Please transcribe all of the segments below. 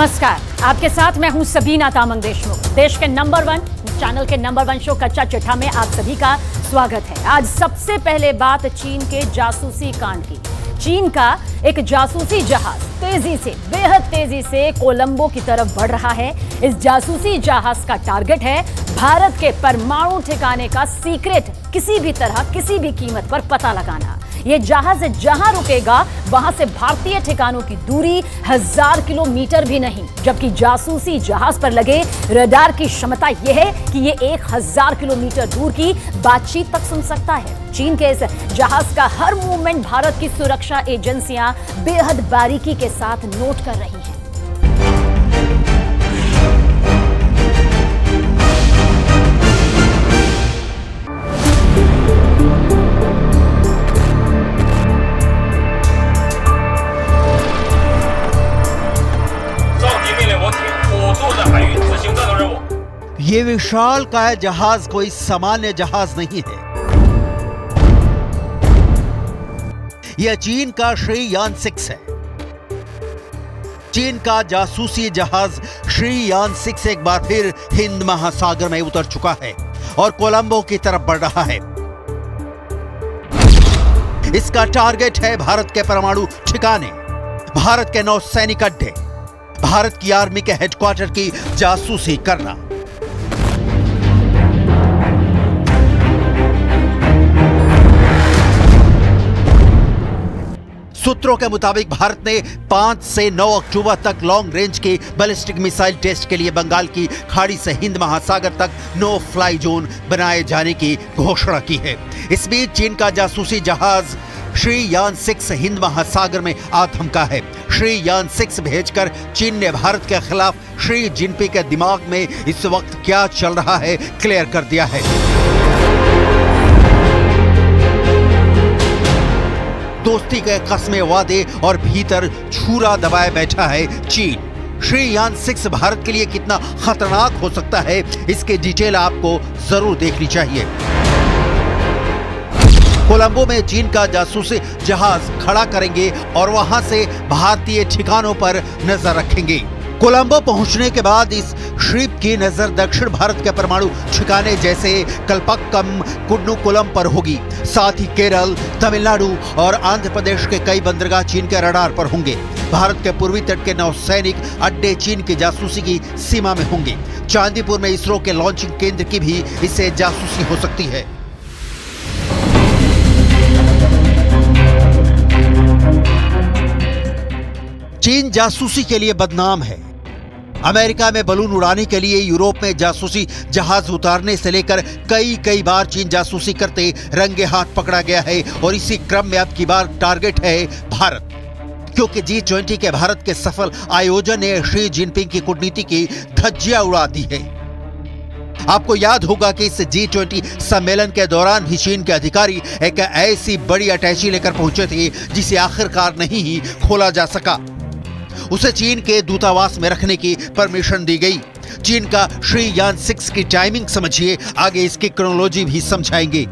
नमस्कार, आपके साथ मैं हूं सबीना तामंग देशमुख। देश के नंबर 1 चैनल के नंबर 1 शो कच्चा चिट्ठा में आप सभी का स्वागत है। आज सबसे पहले बात चीन के जासूसी कांड की। चीन का एक जासूसी जहाज बेहद तेजी से कोलंबो की तरफ बढ़ रहा है। इस जासूसी जहाज का टारगेट है भारत के परमाणु ठिकाने का सीक्रेट किसी भी तरह किसी भी कीमत पर पता लगाना। यह जहाज जहां रुकेगा वहां से भारतीय ठिकानों की दूरी 1000 किलोमीटर भी नहीं, जबकि जासूसी जहाज पर लगे रडार की क्षमता यह है कि यह 1000 किलोमीटर दूर की बातचीत तक सुन सकता है। चीन के इस जहाज का हर मूवमेंट भारत की सुरक्षा एजेंसियां बेहद बारीकी के साथ नोट कर रही हैं। ये विशालकाय जहाज कोई सामान्य जहाज नहीं है। यह चीन का श्री यान 6 है। चीन का जासूसी जहाज श्री यान 6 एक बार फिर हिंद महासागर में उतर चुका है और कोलंबो की तरफ बढ़ रहा है। इसका टारगेट है भारत के परमाणु ठिकाने, भारत के नौसैनिक अड्डे, भारत की आर्मी के हेडक्वार्टर की जासूसी करना। सूत्रों के मुताबिक भारत ने 5 से 9 अक्टूबर तक लॉन्ग रेंज के बैलिस्टिक मिसाइल टेस्ट के लिए बंगाल की खाड़ी से हिंद महासागर तक नो फ्लाई जोन बनाए जाने की घोषणा की है। इस बीच चीन का जासूसी जहाज श्री यान 6 हिंद महासागर में आधमका है। श्री यान 6 भेजकर चीन ने भारत के खिलाफ शी जिनपिंग के दिमाग में इस वक्त क्या चल रहा है क्लियर कर दिया है। दोस्ती के कस्मे वादे और भीतर छुरा दबाए बैठा है चीन। श्री यान 6 भारत के लिए कितना खतरनाक हो सकता है, इसकी डिटेल आपको जरूर देखनी चाहिए। कोलंबो में चीन का जासूसी जहाज खड़ा करेंगे और वहां से भारतीय ठिकानों पर नजर रखेंगे। कोलंबो पहुंचने के बाद इस शिप की नजर दक्षिण भारत के परमाणु ठिकाने जैसे कल्पक्कम, कुन्नुकुलम पर होगी। साथ ही केरल, तमिलनाडु और आंध्र प्रदेश के कई बंदरगाह चीन के रडार पर होंगे। भारत के पूर्वी तट के नौसैनिक अड्डे चीन की जासूसी की सीमा में होंगे। चांदीपुर में इसरो के लॉन्चिंग केंद्र की भी इससे जासूसी हो सकती है। चीन जासूसी के लिए बदनाम है। अमेरिका में बलून उड़ाने के लिए यूरोप में जासूसी जहाज उतारने से लेकर कई बार चीन जासूसी करते रंगे हाथ पकड़ा गया है और इसी क्रम में अब की बार टारगेट है भारत, क्योंकि G20 के भारत के सफल आयोजन ने शी जिनपिंग की कूटनीति की धज्जियां उड़ा दी है। आपको याद होगा कि इस G20 सम्मेलन के दौरान ही चीन के अधिकारी एक ऐसी बड़ी अटैची लेकर पहुंचे थे जिसे आखिरकार नहीं ही खोला जा सका। उसे चीन के दूतावास में रखने की परमिशन दी गई। चीन का श्री यान 6 की टाइमिंग समझिए, आगे इसकी क्रोनोलॉजी भी समझाएंगे।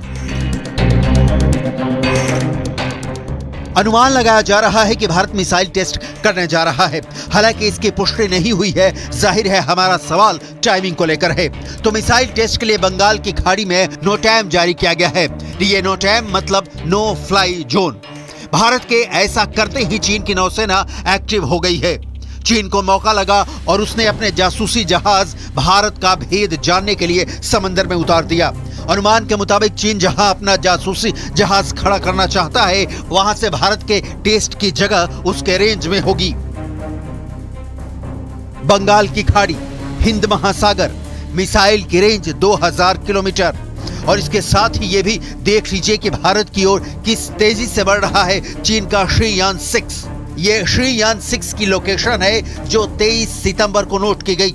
अनुमान लगाया जा रहा है कि भारत मिसाइल टेस्ट करने जा रहा है। हालांकि इसकी पुष्टि नहीं हुई है। जाहिर है हमारा सवाल टाइमिंग को लेकर है। तो मिसाइल टेस्ट के लिए बंगाल की खाड़ी में नो टाइम जारी किया गया है। ये नो टाइम मतलब नो फ्लाई जोन। भारत के ऐसा करते ही चीन की नौसेना एक्टिव हो गई है। चीन को मौका लगा और उसने अपने जासूसी जहाज भारत का भेद जानने के लिए समंदर में उतार दिया। अनुमान के मुताबिक चीन जहां अपना जासूसी जहाज खड़ा करना चाहता है, वहां से भारत के टेस्ट की जगह उसके रेंज में होगी। बंगाल की खाड़ी, हिंद महासागर, मिसाइल की रेंज 2000 किलोमीटर। और इसके साथ ही ये भी देख लीजिए कि भारत की ओर किस तेजी से बढ़ रहा है चीन का श्री यान 6। ये श्री यान 6 की लोकेशन है जो 23 सितंबर को नोट की गई।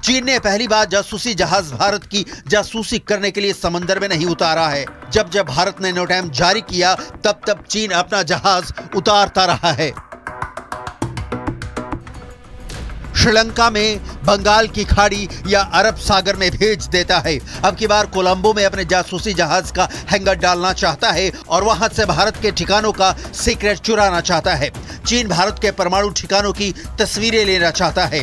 चीन ने पहली बार जासूसी जहाज भारत की जासूसी करने के लिए समंदर में नहीं उतारा है। जब भारत ने नो टाइम जारी किया तब चीन अपना जहाज उतारता रहा है। श्रीलंका में, बंगाल की खाड़ी या अरब सागर में भेज देता है। अब की बार कोलंबो में अपने जासूसी जहाज का हैंगर डालना चाहता है और वहां से भारत के ठिकानों का सीक्रेट चुराना चाहता है। चीन भारत के परमाणु ठिकानों की तस्वीरें लेना चाहता है।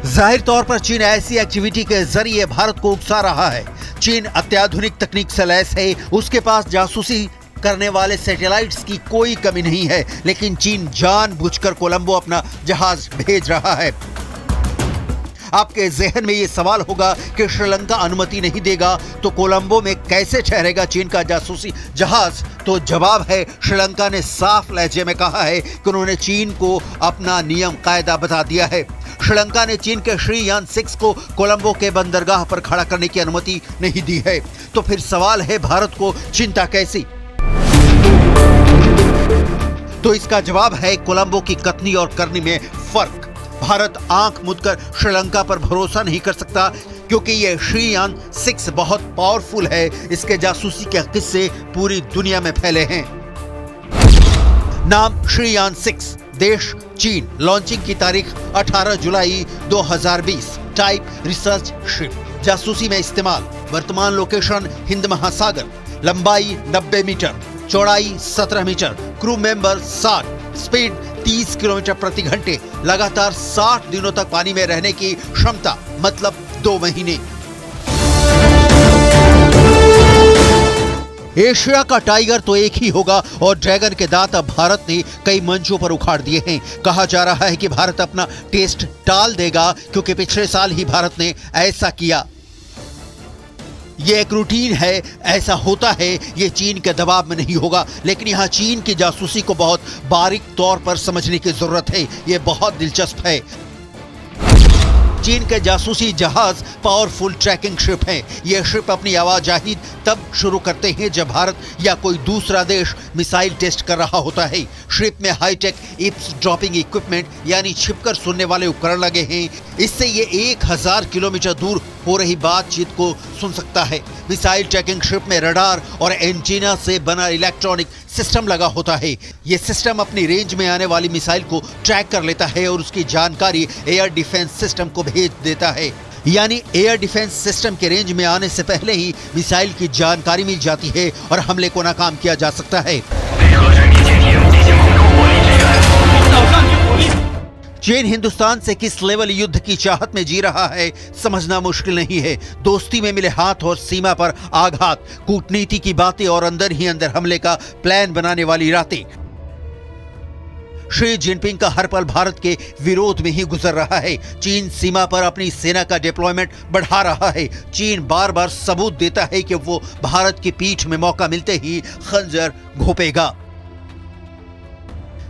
जाहिर तौर पर चीन ऐसी एक्टिविटी के जरिए भारत को उकसा रहा है। चीन अत्याधुनिक तकनीक से लैस है, उसके पास जासूसी करने वाले सैटेलाइट्स की कोई कमी नहीं है, लेकिन चीन जानबूझकर कोलंबो अपना जहाज भेज रहा है। आपके जहन में ये सवाल होगा कि श्रीलंका अनुमति नहीं देगा तो कोलंबो में कैसे ठहरेगा चीन का जासूसी जहाज? तो जवाब है, श्रीलंका ने साफ लहजे में कहा है कि उन्होंने चीन को अपना नियम कायदा बता दिया है। श्रीलंका ने चीन के श्रीयान 6 को कोलंबो के बंदरगाह पर खड़ा करने की अनुमति नहीं दी है। तो फिर सवाल है, भारत को चिंता कैसी? तो इसका जवाब है, कोलंबो की कथनी और करनी में फर्क। भारत आंख मूंदकर श्रीलंका पर भरोसा नहीं कर सकता, क्योंकि ये श्रीयान 6 बहुत पावरफुल है। इसके जासूसी के किस्से पूरी दुनिया में फैले हैं। नाम श्रीयान 6, देश चीन, लॉन्चिंग की तारीख 18 जुलाई 2020, टाइप रिसर्च शिप, जासूसी में इस्तेमाल, वर्तमान लोकेशन हिंद महासागर, लंबाई 90 मीटर, चौड़ाई 17 metre, crew member 60, speed 30 kilometre प्रति घंटे, लगातार 60 दिनों तक पानी में रहने की क्षमता, मतलब 2 महीने। एशिया का टाइगर तो एक ही होगा और ड्रैगन के दांत अब भारत ने कई मंचों पर उखाड़ दिए हैं। कहा जा रहा है कि भारत अपना टेस्ट टाल देगा, क्योंकि पिछले साल ही भारत ने ऐसा किया। ये एक रूटीन है, ऐसा होता है, ये चीन के दबाव में नहीं होगा। लेकिन यहाँ चीन की जासूसी को बहुत बारीक तौर पर समझने की जरूरत है। ये बहुत दिलचस्प है। चीन के जासूसी जहाज पावरफुल ट्रैकिंग शिप हैं। ये शिप अपनी आवाजाही तब शुरू करते हैं जब भारत या कोई दूसरा देश मिसाइल टेस्ट कर रहा होता है। शिप में हाईटेक ईव्सड्रॉपिंग इक्विपमेंट यानी छिपकर सुनने वाले उपकरण लगे हैं। इससे ये 1000 किलोमीटर दूर हो रही बातचीत को सुन सकता है। मिसाइल ट्रैकिंग शिप में रडार और एंटीना से बना इलेक्ट्रॉनिक सिस्टम लगा होता है। ये सिस्टम अपनी रेंज में आने वाली मिसाइल को ट्रैक कर लेता है और उसकी जानकारी एयर डिफेंस सिस्टम को भेज देता है। यानी एयर डिफेंस सिस्टम के रेंज में आने से पहले ही मिसाइल की जानकारी मिल जाती है और हमले को नाकाम किया जा सकता है। चीन हिंदुस्तान से किस लेवल युद्ध की चाहत में जी रहा है समझना मुश्किल नहीं है। दोस्ती में मिले हाथ और सीमा पर आघात, कूटनीति की बातें और अंदर ही अंदर हमले का प्लान बनाने वाली रातें। शी जिनपिंग का हर पल भारत के विरोध में ही गुजर रहा है। चीन सीमा पर अपनी सेना का डिप्लॉयमेंट बढ़ा रहा है। चीन बार बार सबूत देता है कि वो भारत की पीठ में मौका मिलते ही खंजर घोंपेगा।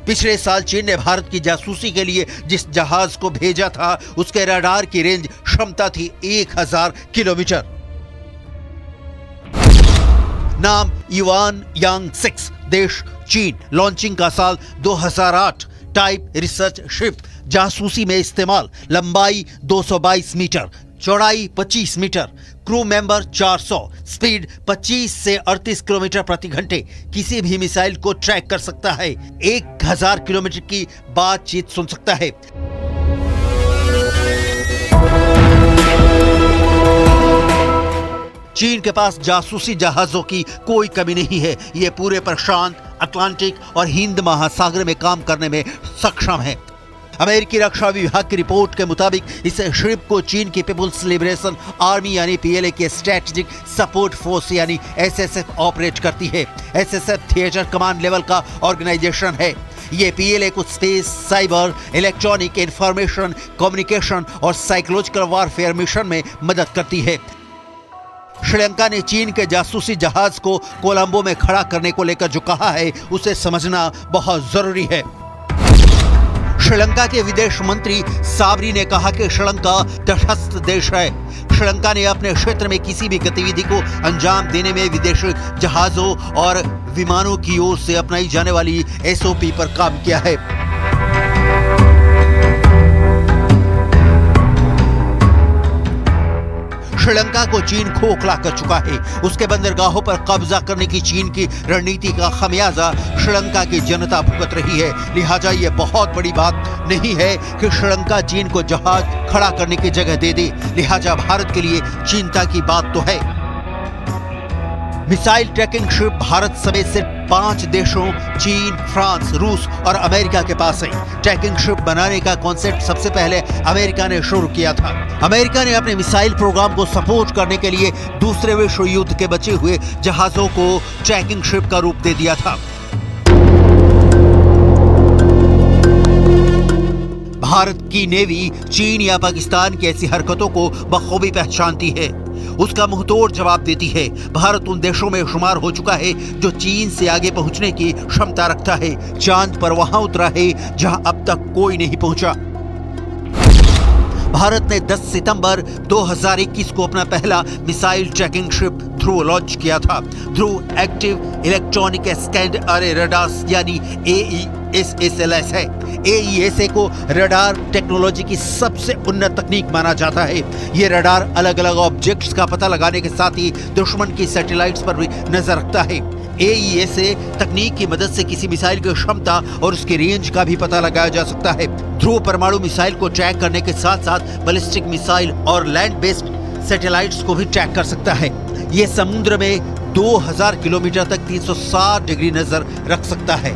पिछले साल चीन ने भारत की जासूसी के लिए जिस जहाज को भेजा था, उसके रडार की रेंज क्षमता थी 1000 किलोमीटर। नाम युआन यांग 6, देश चीन, लॉन्चिंग का साल 2008, टाइप रिसर्च शिप, जासूसी में इस्तेमाल, लंबाई 222 मीटर, चौड़ाई 25 मीटर, क्रू मेंबर 400, स्पीड 25 से 38 किलोमीटर प्रति घंटे, किसी भी मिसाइल को ट्रैक कर सकता है, 1000 किलोमीटर की बातचीत सुन सकता है। चीन के पास जासूसी जहाजों की कोई कमी नहीं है। ये पूरे प्रशांत, अटलांटिक और हिंद महासागर में काम करने में सक्षम है। अमेरिकी रक्षा विभाग की रिपोर्ट के मुताबिक इस शिप को चीन की पीपुल्स लिबरेशन आर्मी यानी पीएलए के स्ट्रेटेजिक सपोर्ट फोर्स यानी एसएसएफ ऑपरेट करती है। एसएसएफ थिएटर कमांड लेवल का ऑर्गेनाइजेशन है। ये पीएलए को space, cyber, electronic, information, communication और साइकोलॉजिकल वॉरफेयर मिशन में मदद करती है। श्रीलंका ने चीन के जासूसी जहाज को कोलंबो में खड़ा करने को लेकर जो कहा है, उसे समझना बहुत जरूरी है। श्रीलंका के विदेश मंत्री साबरी ने कहा कि श्रीलंका तटस्थ देश है। श्रीलंका ने अपने क्षेत्र में किसी भी गतिविधि को अंजाम देने में विदेशी जहाजों और विमानों की ओर से अपनाई जाने वाली एसओपी पर काम किया है। श्रीलंका को चीन खोखला कर चुका है। उसके बंदरगाहों पर कब्जा करने की चीन की रणनीति का खमियाजा श्रीलंका की जनता भुगत रही है। लिहाजा ये बहुत बड़ी बात नहीं है कि श्रीलंका चीन को जहाज खड़ा करने की जगह दे दे। लिहाजा भारत के लिए चिंता की बात तो है। मिसाइल ट्रैकिंग शिप भारत समेत सिर्फ 5 देशों चीन, फ्रांस, रूस और अमेरिका के पास है। ट्रैकिंग शिप बनाने का कॉन्सेप्ट सबसे पहले अमेरिका ने शुरू किया था। अमेरिका ने अपने मिसाइल प्रोग्राम को सपोर्ट करने के लिए दूसरे विश्व युद्ध के बचे हुए जहाजों को ट्रैकिंग शिप का रूप दे दिया था। भारत की नेवी चीन या पाकिस्तान की ऐसी हरकतों को बखूबी पहचानती है, उसका मुंहतोड़ जवाब देती है। भारत उन देशों में शुमार हो चुका है जो चीन से आगे पहुंचने की क्षमता रखता है। चांद पर वहां उतरा है जहां अब तक कोई नहीं पहुंचा। भारत ने 10 सितंबर 2021 को अपना पहला मिसाइल ट्रैकिंग शिप ध्रुव लॉन्च किया था। ध्रुव एक्टिव इलेक्ट्रॉनिक स्कैन्ड अरे रडार्स यानी AESA है। AESA को रडार टेक्नोलॉजी की सबसे उन्नत तकनीक माना जाता है। ये रडार अलग अलग ऑब्जेक्ट्स का पता लगाने के साथ ही दुश्मन की सैटेलाइट्स पर भी नजर रखता है। AESA तकनीक की मदद से किसी मिसाइल की क्षमता और उसकी रेंज का भी पता लगाया जा सकता है। ध्रुव परमाणु मिसाइल को ट्रैक करने के साथ साथ बैलिस्टिक मिसाइल और लैंड बेस्ड सैटेलाइट्स को भी ट्रैक कर सकता है। ये समुद्र में 2000 किलोमीटर तक 360 डिग्री नजर रख सकता है।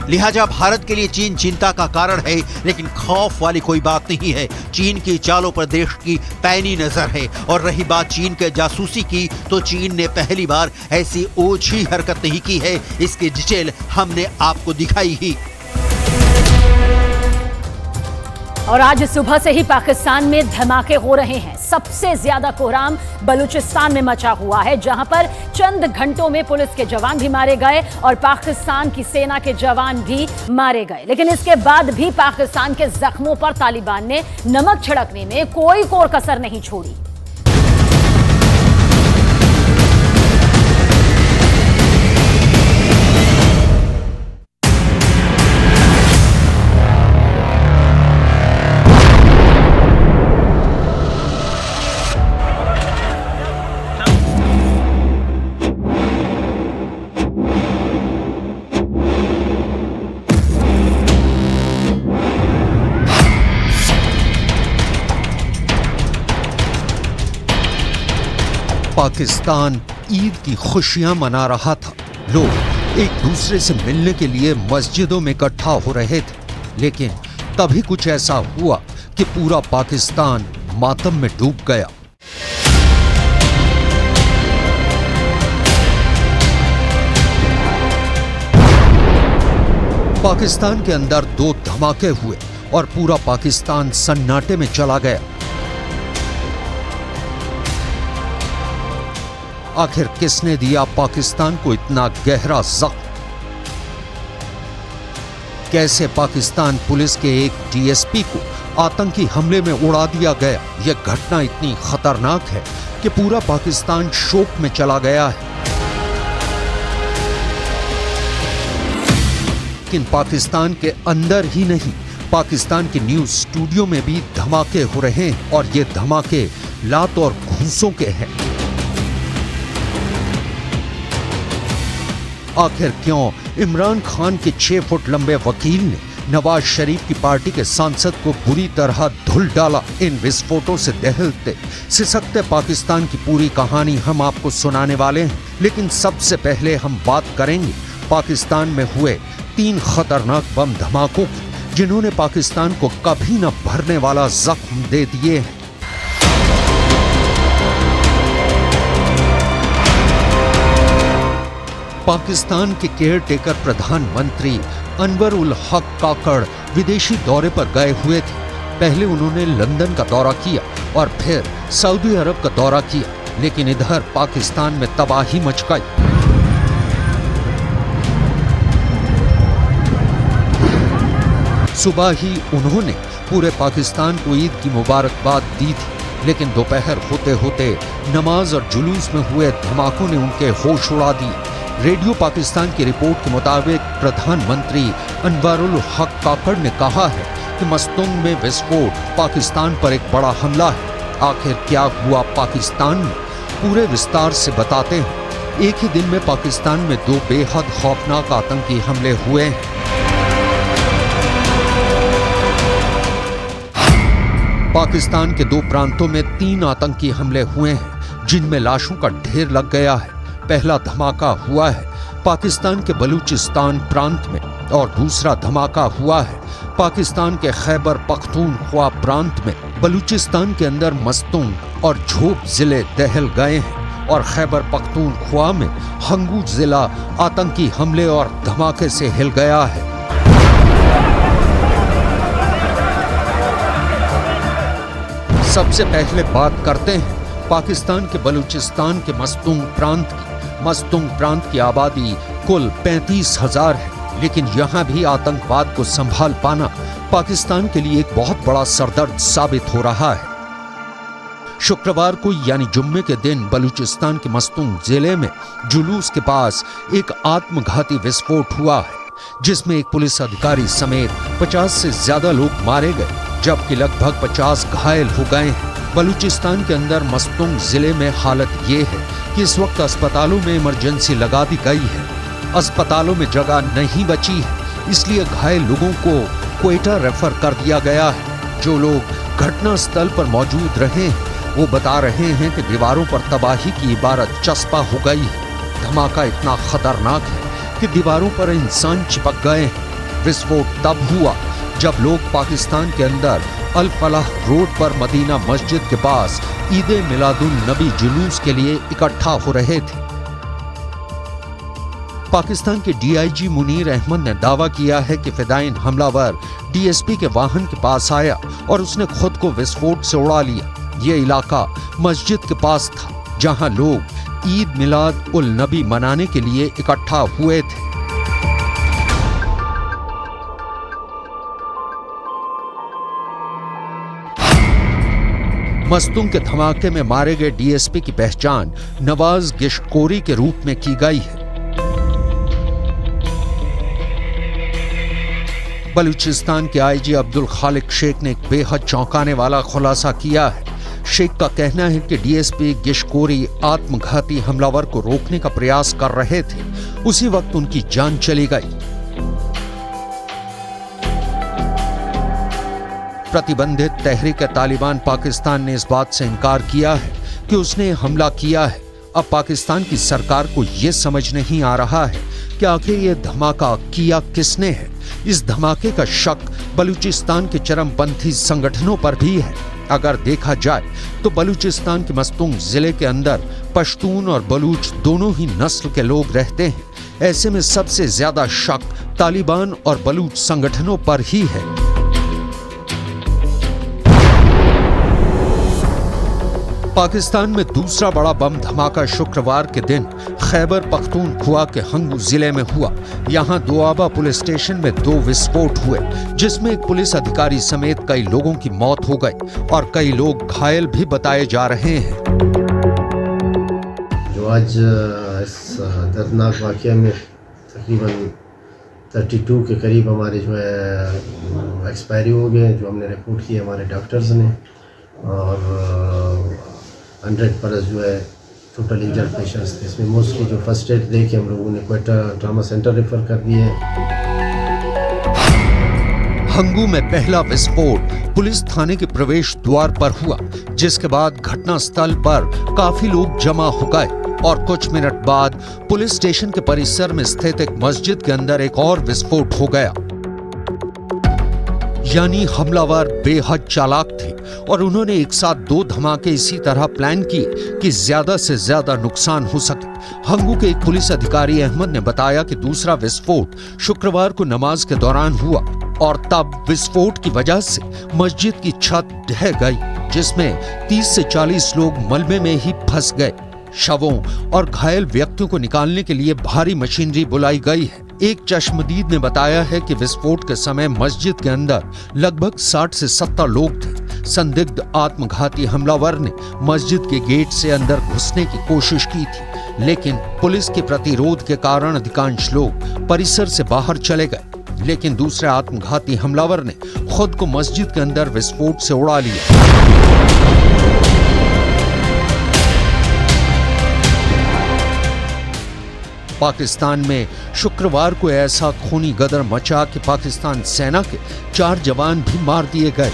लिहाजा भारत के लिए चीन चिंता का कारण है, लेकिन खौफ वाली कोई बात नहीं है। चीन की चालों पर देश की पैनी नजर है। और रही बात चीन के जासूसी की, तो चीन ने पहली बार ऐसी ओछी हरकत नहीं की है। इसकी डिटेल हमने आपको दिखाई ही। और आज सुबह से ही पाकिस्तान में धमाके हो रहे हैं। सबसे ज्यादा कोहराम बलूचिस्तान में मचा हुआ है, जहां पर चंद घंटों में पुलिस के जवान भी मारे गए और पाकिस्तान की सेना के जवान भी मारे गए। लेकिन इसके बाद भी पाकिस्तान के जख्मों पर तालिबान ने नमक छिड़कने में कोई कोर कसर नहीं छोड़ी। पाकिस्तान ईद की खुशियां मना रहा था। लोग एक दूसरे से मिलने के लिए मस्जिदों में इकट्ठा हो रहे थे। लेकिन तभी कुछ ऐसा हुआ कि पूरा पाकिस्तान मातम में डूब गया। पाकिस्तान के अंदर 2 धमाके हुए और पूरा पाकिस्तान सन्नाटे में चला गया। आखिर किसने दिया पाकिस्तान को इतना गहरा जख्म? कैसे पाकिस्तान पुलिस के एक डीएसपी को आतंकी हमले में उड़ा दिया गया? यह घटना इतनी खतरनाक है कि पूरा पाकिस्तान शोक में चला गया है। लेकिन पाकिस्तान के अंदर ही नहीं, पाकिस्तान के न्यूज स्टूडियो में भी धमाके हो रहे हैं और ये धमाके लात और घूंसों के हैं। आखिर क्यों इमरान खान के 6 फुट लंबे वकील ने नवाज शरीफ की पार्टी के सांसद को बुरी तरह धुल डाला? इन विस्फोटों से दहलते सिसकते पाकिस्तान की पूरी कहानी हम आपको सुनाने वाले हैं। लेकिन सबसे पहले हम बात करेंगे पाकिस्तान में हुए 3 खतरनाक बम धमाकों की, जिन्होंने पाकिस्तान को कभी न भरने वाला जख्म दे दिए हैं। पाकिस्तान के केयर टेकर प्रधानमंत्री अनवर उल हक काकड़ विदेशी दौरे पर गए हुए थे। पहले उन्होंने लंदन का दौरा किया और फिर सऊदी अरब का दौरा किया, लेकिन इधर पाकिस्तान में तबाही मच गई। सुबह ही उन्होंने पूरे पाकिस्तान को ईद की मुबारकबाद दी थी, लेकिन दोपहर होते होते नमाज और जुलूस में हुए धमाकों ने उनके होश उड़ा दिए। रेडियो पाकिस्तान की रिपोर्ट के मुताबिक प्रधानमंत्री अनवरुल हक काकड़ ने कहा है कि मस्तूंग में विस्फोट पाकिस्तान पर एक बड़ा हमला है। आखिर क्या हुआ पाकिस्तान में, पूरे विस्तार से बताते हैं। एक ही दिन में पाकिस्तान में 2 बेहद खौफनाक आतंकी हमले हुए हैं। पाकिस्तान के 2 प्रांतों में 3 आतंकी हमले हुए हैं, जिनमें लाशों का ढेर लग गया है। पहला धमाका हुआ है पाकिस्तान के बलूचिस्तान प्रांत में और दूसरा धमाका हुआ है पाकिस्तान के खैबर पख्तूनख्वा प्रांत में। बलूचिस्तान के अंदर मस्तूंग और झोप जिले दहल गए हैं और खैबर पख्तूनख्वा में हंगू जिला आतंकी हमले और धमाके से हिल गया है। सबसे पहले बात करते हैं पाकिस्तान के बलूचिस्तान के मस्तूंग प्रांत की। मस्तूंग प्रांत की आबादी कुल 35,000 है, लेकिन यहाँ भी आतंकवाद को संभाल पाना पाकिस्तान के लिए एक बहुत बड़ा सरदर्द साबित हो रहा है। शुक्रवार को यानी जुम्मे के दिन बलूचिस्तान के मस्तूंग जिले में जुलूस के पास एक आत्मघाती विस्फोट हुआ है, जिसमें एक पुलिस अधिकारी समेत 50 से ज्यादा लोग मारे गए, जबकि लगभग 50 घायल हो गए हैं। बलूचिस्तान के अंदर मस्तूंग जिले में हालत ये है कि इस वक्त अस्पतालों में इमरजेंसी लगा दी गई है। अस्पतालों में जगह नहीं बची है, इसलिए घायल लोगों को क्वेटा रेफर कर दिया गया है। जो लोग घटना स्थल पर मौजूद रहे हैं वो बता रहे हैं कि दीवारों पर तबाही की इबारत चस्पा हो गई है। धमाका इतना खतरनाक है कि दीवारों पर इंसान चिपक गए हैं। विस्फोट तब हुआ जब लोग पाकिस्तान के अंदर अल फलाह रोड पर मदीना मस्जिद के पास ईद मिलादुन नबी जुलूस के लिए इकट्ठा हो रहे थे। पाकिस्तान के डीआईजी मुनीर अहमद ने दावा किया है कि फिदायिन हमलावर डीएसपी के वाहन के पास आया और उसने खुद को विस्फोट से उड़ा लिया। ये इलाका मस्जिद के पास था, जहां लोग ईद मिलाद उल नबी मनाने के लिए इकट्ठा हुए थे। मस्तूंग के धमाके में मारे गए डीएसपी की पहचान नवाज गिश्कोरी के रूप में की गई है। बलूचिस्तान के आईजी अब्दुल खालिक शेख ने एक बेहद चौंकाने वाला खुलासा किया है। शेख का कहना है कि डीएसपी गिश्कोरी आत्मघाती हमलावर को रोकने का प्रयास कर रहे थे, उसी वक्त उनकी जान चली गई। प्रतिबंधित तहरीक तालिबान पाकिस्तान ने इस बात से इनकार किया है कि उसने हमला किया है। अब पाकिस्तान की सरकार को यह समझ नहीं आ रहा है कि आखिर यह धमाका किया किसने है। इस धमाके का शक बलूचिस्तान के चरमपंथी संगठनों पर भी है। अगर देखा जाए तो बलूचिस्तान के मस्तूंग जिले के अंदर पश्तून और बलूच दोनों ही नस्ल के लोग रहते हैं। ऐसे में सबसे ज्यादा शक तालिबान और बलूच संगठनों पर ही है। पाकिस्तान में दूसरा बड़ा बम धमाका शुक्रवार के दिन खैबर पख्तूनख्वा के हंगू जिले में हुआ। यहां दोआबा पुलिस स्टेशन में 2 विस्फोट हुए, जिसमें एक पुलिस अधिकारी समेत कई लोगों की मौत हो गई और कई लोग घायल भी बताए जा रहे हैं। जो आज इस दर्दनाक वाक़या में तकरीबन 32 के करीब हमारे जो है एक्सपायरी हो गए, जो हमने रिपोर्ट की हमारे डॉक्टर्स ने, और 100+ जो है टोटल इंजर्ड पेशेंट्स थे। इसमें मोस्टली जो फर्स्ट एड दे के हम लोगों ने क्वेटा ट्रामा सेंटर रेफर कर दिए हैं। हंगू में पहला विस्फोट पुलिस थाने के प्रवेश द्वार पर हुआ, जिसके बाद घटनास्थल पर काफी लोग जमा हो गए और कुछ मिनट बाद पुलिस स्टेशन के परिसर में स्थित एक मस्जिद के अंदर एक और विस्फोट हो गया। यानी हमलावर बेहद चालाक थे और उन्होंने एक साथ 2 धमाके इसी तरह प्लान किए कि ज्यादा से ज्यादा नुकसान हो सके। हंगू के एक पुलिस अधिकारी अहमद ने बताया कि दूसरा विस्फोट शुक्रवार को नमाज के दौरान हुआ और तब विस्फोट की वजह से मस्जिद की छत ढह गई, जिसमें 30 से 40 लोग मलबे में ही फंस गए। शवों और घायल व्यक्तियों को निकालने के लिए भारी मशीनरी बुलाई गई है। एक चश्मदीद ने बताया है कि विस्फोट के समय मस्जिद के अंदर लगभग 60 से 70 लोग थे। संदिग्ध आत्मघाती हमलावर ने मस्जिद के गेट से अंदर घुसने की कोशिश की थी, लेकिन पुलिस के प्रतिरोध के कारण अधिकांश लोग परिसर से बाहर चले गए। लेकिन दूसरे आत्मघाती हमलावर ने खुद को मस्जिद के अंदर विस्फोट से उड़ा लिया। पाकिस्तान में शुक्रवार को ऐसा खूनी गदर मचा कि पाकिस्तान सेना के 4 जवान भी मार दिए गए।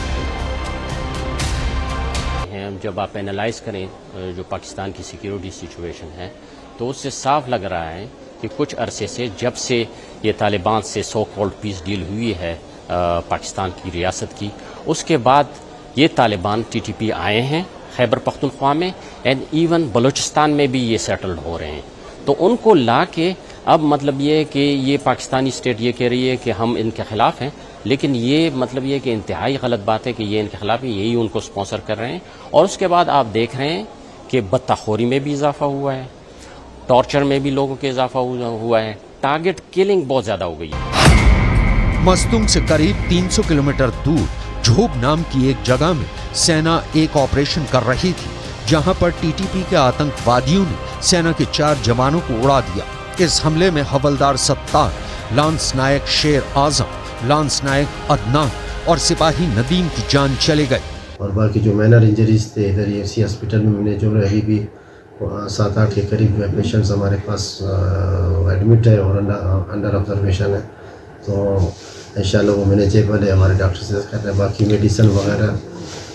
जब आप एनालाइज करें जो पाकिस्तान की सिक्योरिटी सिचुएशन है तो उससे साफ लग रहा है कि कुछ अरसे से जब से ये तालिबान से सो कॉल्ड पीस डील हुई है पाकिस्तान की रियासत की, उसके बाद ये तालिबान टीटीपी आए हैं खैबर पख्तूनख्वा में एंड इवन बलूचिस्तान में भी ये सेटल्ड हो रहे हैं। तो उनको ला के अब मतलब ये है कि ये पाकिस्तानी स्टेट ये कह रही है कि हम इनके खिलाफ हैं, लेकिन ये मतलब ये कि इंतहाई गलत बात है कि ये इनके खिलाफ है, यही उनको स्पॉन्सर कर रहे हैं। और उसके बाद आप देख रहे हैं कि बत्ताखोरी में भी इजाफा हुआ है, टॉर्चर में भी लोगों के इजाफा हुआ है, टारगेट किलिंग बहुत ज्यादा हो गई है। मस्तूम से करीब 300 किलोमीटर दूर झोब नाम की एक जगह में सेना एक ऑपरेशन कर रही थी, जहां पर टीटीपी के आतंकवादियों ने सेना के 4 जवानों को उड़ा दिया। इस हमले में हवलदार सत्तार, लांस नायक शेर आजम, लांस नायक अदनान और सिपाही नदीम की जान चले गई। और बाकी जो माइनर इंजरीज थे इधर यूसी हॉस्पिटल में मैंने जो अभी भी 7-8 के करीब पेशेंट्स हमारे पास एडमिट है और अंडर ऑब्जर्वेशन है। तो इंशाल्लाह वो मैनेजेबल है, हमारे डॉक्टर से कर रहे हैं। बाकी मेडिसिन वगैरह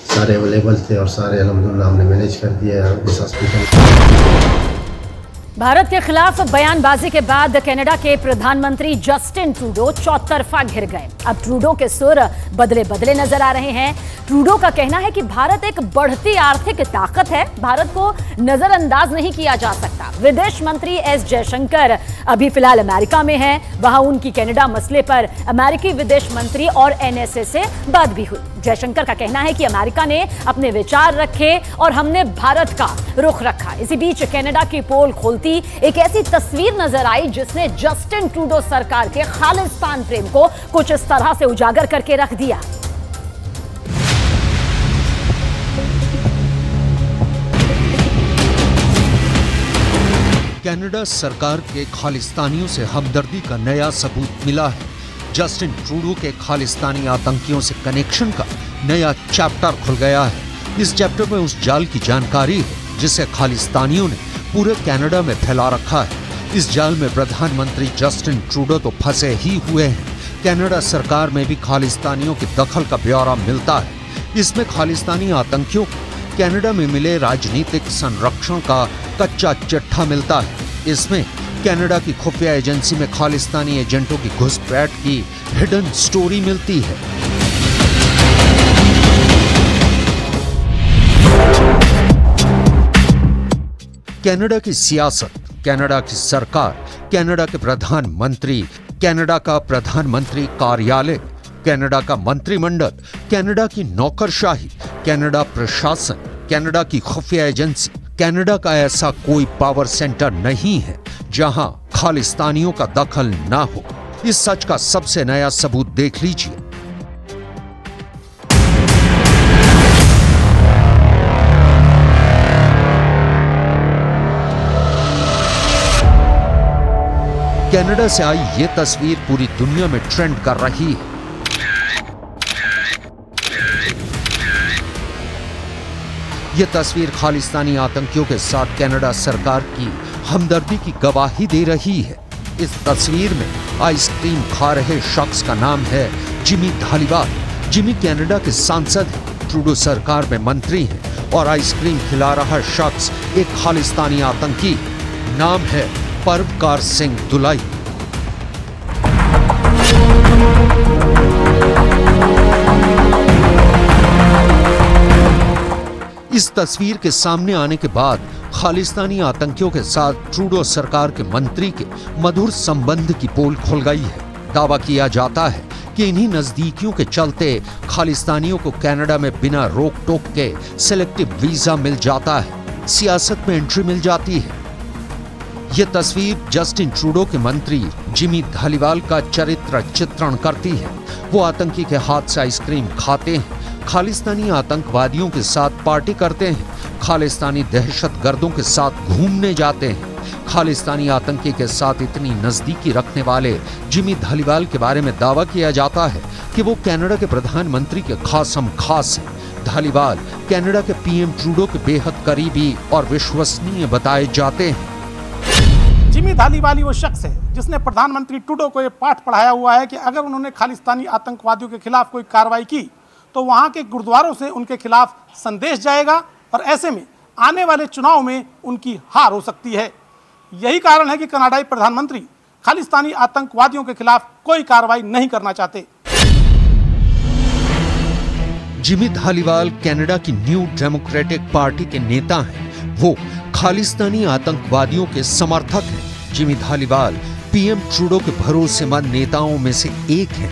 सारे अवेलेबल थे और सारे अल्हम्दुलिल्लाह हमने मैनेज कर दिया है इस हॉस्पिटल। भारत के खिलाफ बयानबाजी के बाद कनाडा के प्रधानमंत्री जस्टिन ट्रूडो चौतरफा घिर गए। अब ट्रूडो के सुर बदले बदले नजर आ रहे हैं। ट्रूडो का कहना है कि भारत एक बढ़ती आर्थिक ताकत है, भारत को नजरअंदाज नहीं किया जा सकता। विदेश मंत्री एस जयशंकर अभी फिलहाल अमेरिका में हैं, वहां उनकी कनाडा मसले पर अमेरिकी विदेश मंत्री और एनएसए से बात भी हुई। जयशंकर का कहना है कि अमेरिका ने अपने विचार रखे और हमने भारत का रुख रखा। इसी बीच कनाडा की पोल खोलती एक ऐसी तस्वीर नजर आई जिसने जस्टिन ट्रूडो सरकार के खालिस्तान प्रेम को कुछ इस तरह से उजागर करके रख दिया। कनाडा सरकार के खालिस्तानियों से हमदर्दी का नया सबूत मिला है। जस्टिन ट्रूडो के खालिस्तानी आतंकियों से कनेक्शन का नया चैप्टर खुल गया है। इस चैप्टर में उस जाल की जानकारी है जिसे खालिस्तानियों ने पूरे कनाडा में फैला रखा है। इस जाल में प्रधानमंत्री जस्टिन ट्रूडो तो फंसे ही हुए हैं, कनाडा सरकार में भी खालिस्तानियों के दखल का ब्यौरा मिलता है। इसमें खालिस्तानी आतंकियों को कनाडा में मिले राजनीतिक संरक्षण का कच्चा चिट्ठा मिलता है। इसमें कनाडा की खुफिया एजेंसी में खालिस्तानी एजेंटों की घुसपैठ की हिडन स्टोरी मिलती है। कनाडा की सियासत, कनाडा की सरकार, कनाडा के प्रधानमंत्री, कनाडा का प्रधानमंत्री कार्यालय, कनाडा का मंत्रिमंडल, कनाडा की नौकरशाही, कनाडा प्रशासन, कनाडा की खुफिया एजेंसी, कनाडा का ऐसा कोई पावर सेंटर नहीं है जहां खालिस्तानियों का दखल ना हो। इस सच का सबसे नया सबूत देख लीजिए। कनाडा से आई ये तस्वीर पूरी दुनिया में ट्रेंड कर रही है। ये तस्वीर खालिस्तानी आतंकियों के साथ कनाडा सरकार की हमदर्दी की गवाही दे रही है। इस तस्वीर में आइसक्रीम खा रहे शख्स का नाम है जिमी धालीवाल। जिमी कनाडा के सांसद हैं, ट्रूडो सरकार में मंत्री हैं और आइसक्रीम खिला रहा शख्स एक खालिस्तानी आतंकी, नाम है परवकार सिंह दुलाई। इस तस्वीर के सामने आने के बाद खालिस्तानी आतंकियों के साथ ट्रूडो सरकार के मंत्री के मधुर संबंध की पोल खुल गई है। दावा किया जाता है कि इन्हीं नजदीकियों के चलते खालिस्तानियों को कनाडा में बिना रोक टोक के सिलेक्टिव वीजा मिल जाता है, सियासत में एंट्री मिल जाती है। यह तस्वीर जस्टिन ट्रूडो के मंत्री जिमी धालीवाल का चरित्र चित्रण करती है। वो आतंकी के हाथ से आइसक्रीम खाते हैं, खालिस्तानी आतंकवादियों के साथ पार्टी करते हैं, खालिस्तानी दहशतगर्दों के साथ घूमने जाते हैं, खालिस्तानी आतंकी के साथ इतनी नजदीकी रखने वाले जिमी धालीवाल के बारे में दावा किया जाता है कि वो कनाडा के प्रधानमंत्री के खासम खास हैं। धालीवाल कनाडा के पीएम ट्रूडो के बेहद करीबी और विश्वसनीय बताए जाते हैं। जिमी धालीवाल ही वो शख्स है जिसने प्रधानमंत्री ट्रूडो को ये पाठ पढ़ाया हुआ है कि अगर उन्होंने खालिस्तानी आतंकवादियों के खिलाफ कोई कार्रवाई की तो वहां के गुरुद्वारों से उनके खिलाफ संदेश जाएगा और ऐसे में आने वाले चुनाव में उनकी हार हो सकती है। यही कारण है कि कनाडाई प्रधानमंत्री खालिस्तानी आतंकवादियों के खिलाफ कोई कार्रवाई नहीं करना चाहते। जिमी धालीवाल कनाडा की न्यू डेमोक्रेटिक पार्टी के नेता हैं। वो खालिस्तानी आतंकवादियों के समर्थक हैं। जिमी धालीवाल पीएम ट्रूडो के भरोसेमंद नेताओं में से एक हैं।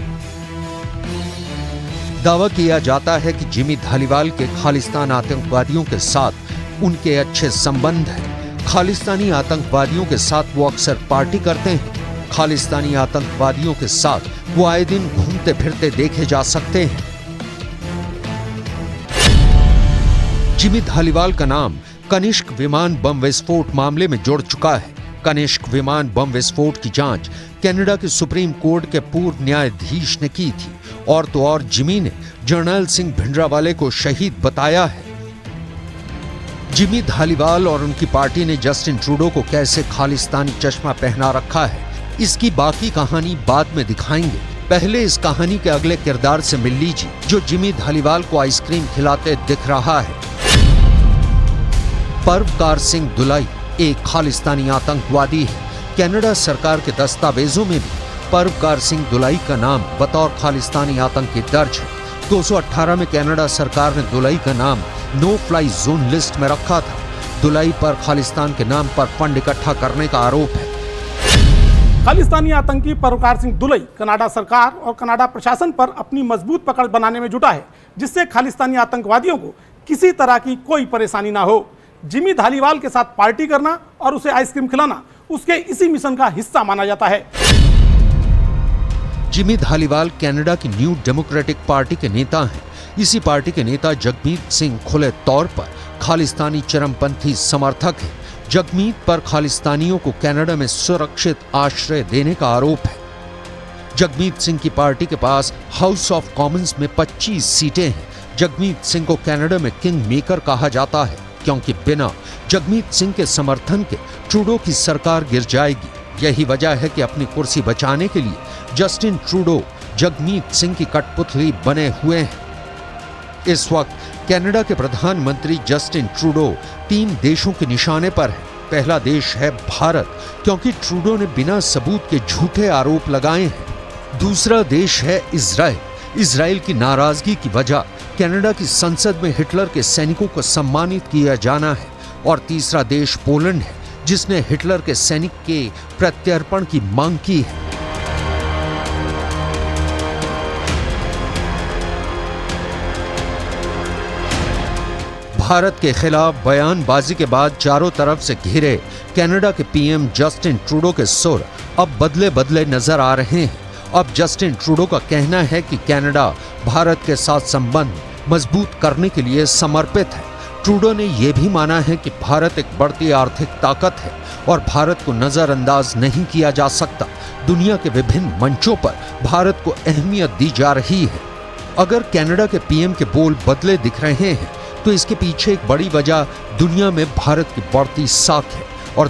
दावा किया जाता है कि जिमी धालीवाल के खालिस्तान आतंकवादियों के साथ उनके अच्छे संबंध हैं। खालिस्तानी आतंकवादियों के साथ वो अक्सर पार्टी करते हैं। खालिस्तानी आतंकवादियों के साथ वो आए दिन घूमते फिरते देखे जा सकते हैं। जिमी धालीवाल का नाम कनिष्क विमान बम विस्फोट मामले में जुड़ चुका है। कनिष्क विमान बम विस्फोट की जांच कनाडा के सुप्रीम कोर्ट के पूर्व न्यायाधीश ने की थी और तो और जिमी ने जर्नैल सिंह भिंडरावाले को शहीद बताया है। जिमी धालीवाल और उनकी पार्टी ने जस्टिन ट्रूडो को कैसे खालिस्तानी चश्मा पहना रखा है, इसकी बाकी कहानी बाद में दिखाएंगे। पहले इस कहानी के अगले किरदार से मिल लीजिए जो जिमी धालीवाल को आइसक्रीम खिलाते दिख रहा है। परवकार सिंह दुलई एक खालिस्तानी आतंकवादी है। कनाडा सरकार के दस्तावेजों में भी परवकार सिंह दुलई का नाम बतौर खालिस्तानी आतंकी दर्ज है। 2018 में कनाडा सरकार ने दुलई का नाम नो फ्लाई जोन लिस्ट में रखा था। दुलई पर खालिस्तान के नाम पर फंड इकट्ठा करने का आरोप है। खालिस्तानी आतंकी परवकार सिंह दुलई कनाडा सरकार और कनाडा प्रशासन पर अपनी मजबूत पकड़ बनाने में जुटा है, जिससे खालिस्तानी आतंकवादियों को किसी तरह की कोई परेशानी ना हो। जिमी धालीवाल के साथ पार्टी करना और उसे आइसक्रीम खिलाना उसके इसी मिशन का हिस्सा माना जाता है। जिमी धालीवाल कनाडा की न्यू डेमोक्रेटिक पार्टी के नेता हैं। इसी पार्टी के नेता जगमीत सिंह खुले तौर पर खालिस्तानी चरमपंथी समर्थक हैं। जगमीत पर खालिस्तानियों को कनाडा में सुरक्षित आश्रय देने का आरोप है। जगमीत सिंह की पार्टी के पास हाउस ऑफ कॉमन्स में 25 सीटें हैं। जगमीत सिंह को कनाडा में किंग मेकर कहा जाता है क्योंकि बिना जगमीत सिंह के समर्थन के ट्रूडो की सरकार गिर जाएगी। यही वजह है कि अपनी कुर्सी बचाने के लिए जस्टिन ट्रूडो जगमीत सिंह की कठपुतली बने हुए हैं। इस वक्त कनाडा के प्रधानमंत्री जस्टिन ट्रूडो 3 देशों के निशाने पर है। पहला देश है भारत, क्योंकि ट्रूडो ने बिना सबूत के झूठे आरोप लगाए हैं। दूसरा देश है इजराइल। इजराइल की नाराजगी की वजह कनाडा की संसद में हिटलर के सैनिकों को सम्मानित किया जाना है। और तीसरा देश पोलैंड है, जिसने हिटलर के सैनिक के प्रत्यर्पण की मांग की है। भारत के खिलाफ बयानबाजी के बाद चारों तरफ से घिरे कनाडा के पीएम जस्टिन ट्रूडो के सुर अब बदले बदले नजर आ रहे हैं। अब जस्टिन ट्रूडो का कहना है कि कनाडा भारत के साथ संबंध मजबूत करने के लिए समर्पित है। ट्रूडो ने यह भी माना है कि भारत एक बढ़ती आर्थिक ताकत है और भारत को नजरअंदाज नहीं किया जा सकता। दुनिया के विभिन्न मंचों पर भारत को अहमियत दी जा रही है। अगर कनाडा के पीएम के बोल बदले दिख रहे हैं तो इसके पीछे एक बड़ी वजह दुनिया में भारत की बढ़ती साख है। और